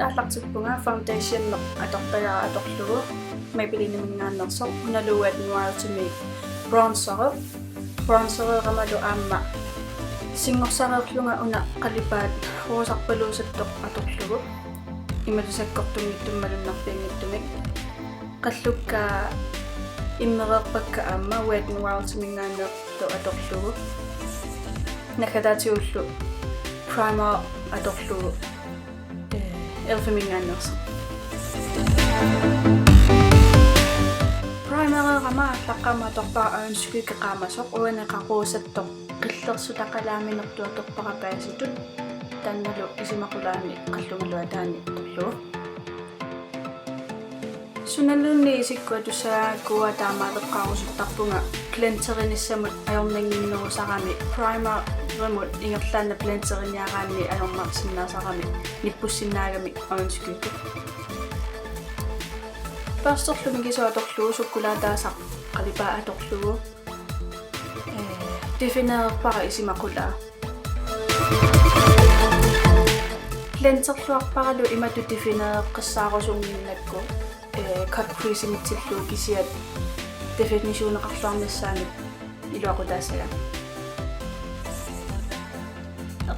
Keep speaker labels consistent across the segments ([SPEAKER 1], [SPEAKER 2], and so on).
[SPEAKER 1] ааллартиппунга foundation атортагаа аторлугу мапилинамингааннерсо уналуат нуаалтими bronzer qamalu aamma сингорсареерлунга уна қалипаат уусарпалуусаттоқ аторлугу ималусаккортунгиттуммалуннарпиангиттумик қаллукка иммереерпакка аама уат нуаалтимингааннерто аторлугу накадатиуллу primer аторлугу элфамингааннерсо primer qama laqama torpaa aanskuike qaamasoq uanaqaquusattoq qillersulaqalaaminertua torpaqapaasitut tannalu isimaqulaami qallumaluataani torlugu sunalluunni isikkuat tussaakkuwa taamaaleqqaarusuttarpunga cleansernissamut ajornanginnerusarami primer remut ingerlaanna cleanseriniaraanni ajormarsinnaasarami nippussinnаагami aanskuike Pastorlumikisua atorlugu sukkulaataasaq qalipaa atorlugu defineerpara isimaqulaa cleanserluarparalu imatu defineeqqissaarusunginnakku cut creasinitsillu kisiat definitiuneqarluarnissaami iluaqutaasaga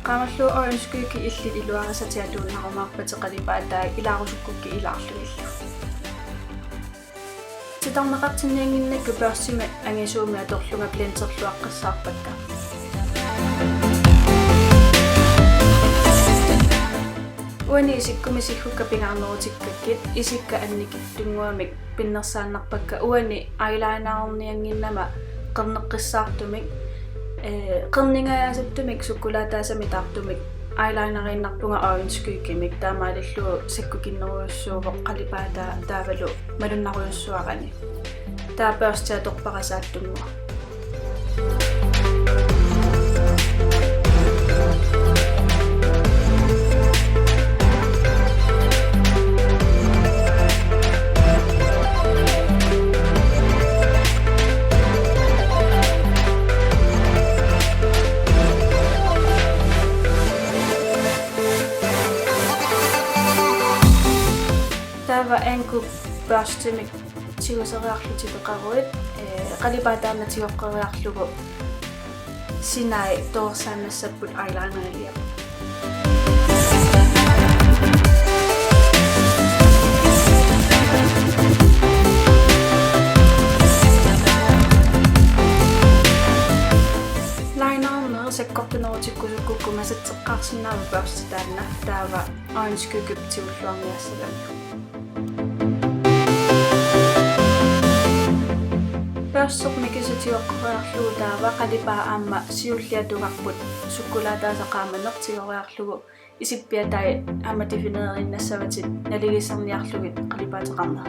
[SPEAKER 1] qamallu orange-kuiki illit iluarasatiatuunnarumaarpati qalipaa taa ilaarusukkukki ilaarlugillu Sitarneqartinnianginnakku paassima angisuumi atorlunga cleanserluaqqissaarpakka Uani isikkumi sikukka pingaarnerutikkakit isikka annikittunguamik pinnersaannarpakka uani eyelinernianginnama qerneqqissaartumik qerningayaasattumik sukkulaataasami taartumik eyelinerиннарпунга orange-kuikimik taamaalillu sakkukinneruussuuvoq qalipaata taavalu malunnaruussuarani taapaarstia torparasaattunnua Tava anku børstemik tiuseriarlutipeqaruit qalipaataama tioqqeriarlugu sinai toorsaannassaput eyelineriliap linerner sakkortunerutikkусуккуккумасатсеққарсинаава børstitaanna taava orange-kuikup tiulluarniassagami Persok mikisutiorqeriarlugu taava qalipaa aamma siulliatugarput sukkulaataasaqaamanertigoriarlugu isippiatai aamma defineerinnassavatit naligisserniarlugit qalipaateqarner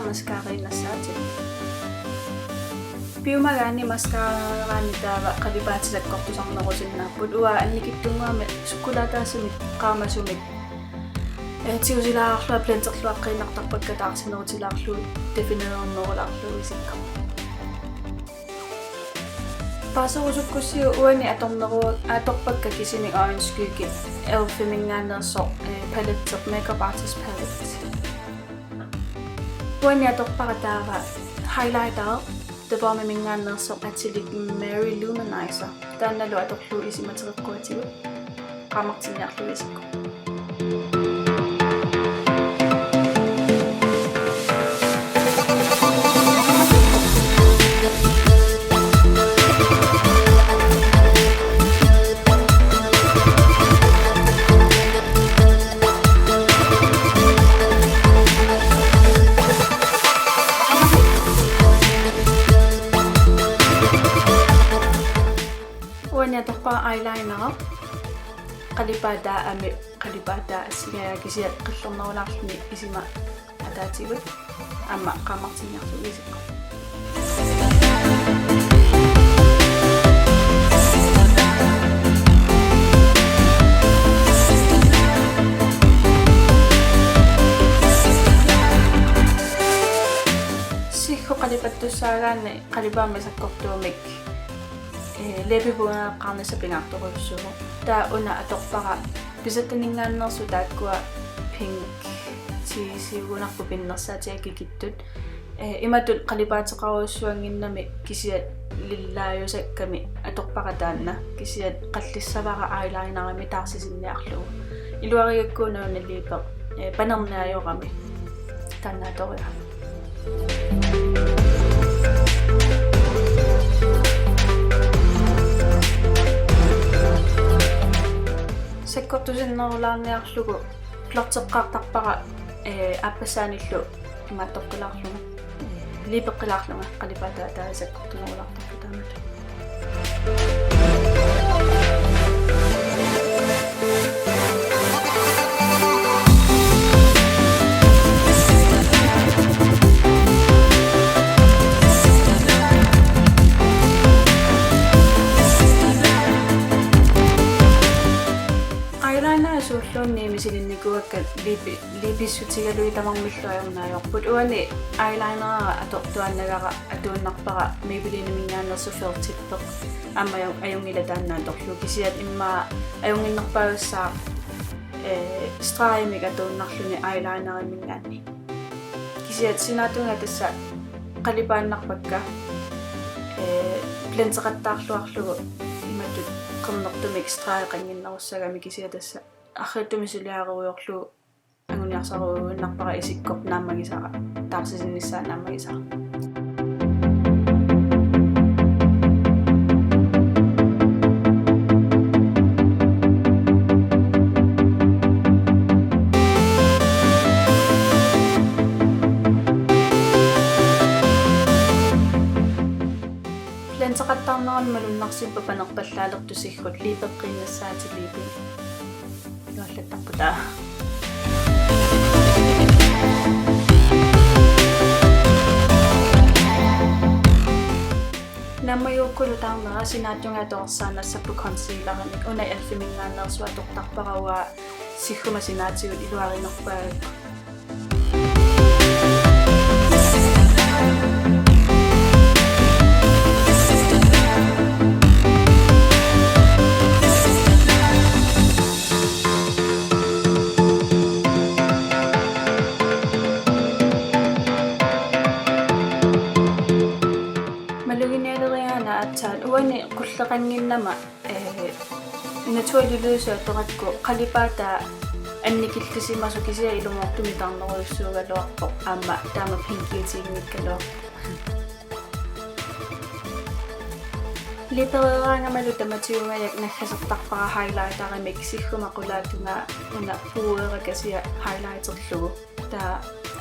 [SPEAKER 1] mascarinassaati piumagaani mascaraani taava qalipaatilakkortusarnerusinnaarput uа annikittunguami sukkulaataasumik qaamasumik tiusilaarlua planterluaqqinartarpakka taarsinerutilaarluut defineernerulaarlugu isikka paaserusukkussiu uani atorpakka kisimi orange-kuiki elfimingaanersoq paletteq makeup artist palette Uania torparataava highlighter tapaamimingaannersoq atilik Mary Luminizer taannalu atorlu isimateriqquatigu qaamartinniarlugu isikku eyeliner qalipaataa ami qalipaataa assigaakisiat qillernerulaarluni isima ataatigut amma qaamartinniarlugu isikku sikho qalipattussaagaanni qalipaammi sakkortuumik lepi puunaqarni sapingaartoruussugu taa una atorpaqa pisataningaannersu taakkua pink siugunarpu pinnersaatiakikittut imatut qalipaateqaruussuanginnami kisiat lillaayusakkami atorpaqataanna kisiat qallissavaqa eyelinerami taarsisinniarlugu iluarigakkuunauna liipeq panerniajoqami taannaatoria sakkortusinnerulaarniarlugu plerteqqaartarpaqa appassaanillu imaattoqqilaarlugu liipeqqilaarlunga qalipaataa sakkortunerulaartarpu taamatu suulluunni misilinnikugakka liipissutigalui tamarmilluajornaayorput uani eyelinera atortuannagaqa atuunnarpaqa Maybelline mingaannersu Feltippeq ajungila taannaatorlu kisiat immaa ajunginnerpaagussaa straimik atuunnarluni eyelinera mingaanni kisiat sinaatunga tassa qalipaannarpakka blenseqattaarluarlugu imatut qernertumik strai qanginnerussagami kisia tassa арритуmisулиаруйорлу ангуниарсарууннарпара исиккоп нааммагисара таарсисиннссаа нааммагисара ленсеқаттаарнеран малуннарсиппа панерпаллаалертусиггут лиипеққиннассаати лиипи юаллаттарпута наммаюуккулу таарнера синаатюнгаатоорсаанассаппу консилераник уна элфимингааннерсуа тортарпарауа сиггума синаатигут илуаринерпаагакку uani qulleqanginnama naturallyluusuatorakku qalipaataa annikillisimasu kisia ilumortumi tarneruissuugaluarpoq aamma taama pinkiutiinnikkaluar lipereeraangamalu tamatiungajak naggasertarpara highlighteramik sigguma qulaatunga una puuerakasia highlighterlugu taa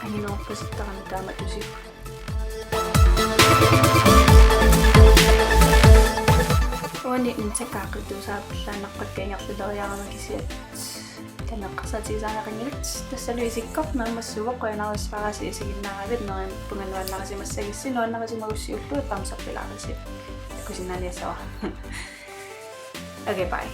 [SPEAKER 1] anginerpasittarami taama tusigu uani intakaaqitusaapillaanaqakkeengerluleriaramakisiat taneqqasatiisaanaqingilut tassaluisikkorp naammassuvoqqoyanarusparasi isiginnaaralit nerim punganuannarasimassagissinu tamsarpilaarisi kusinaliasawa okay bye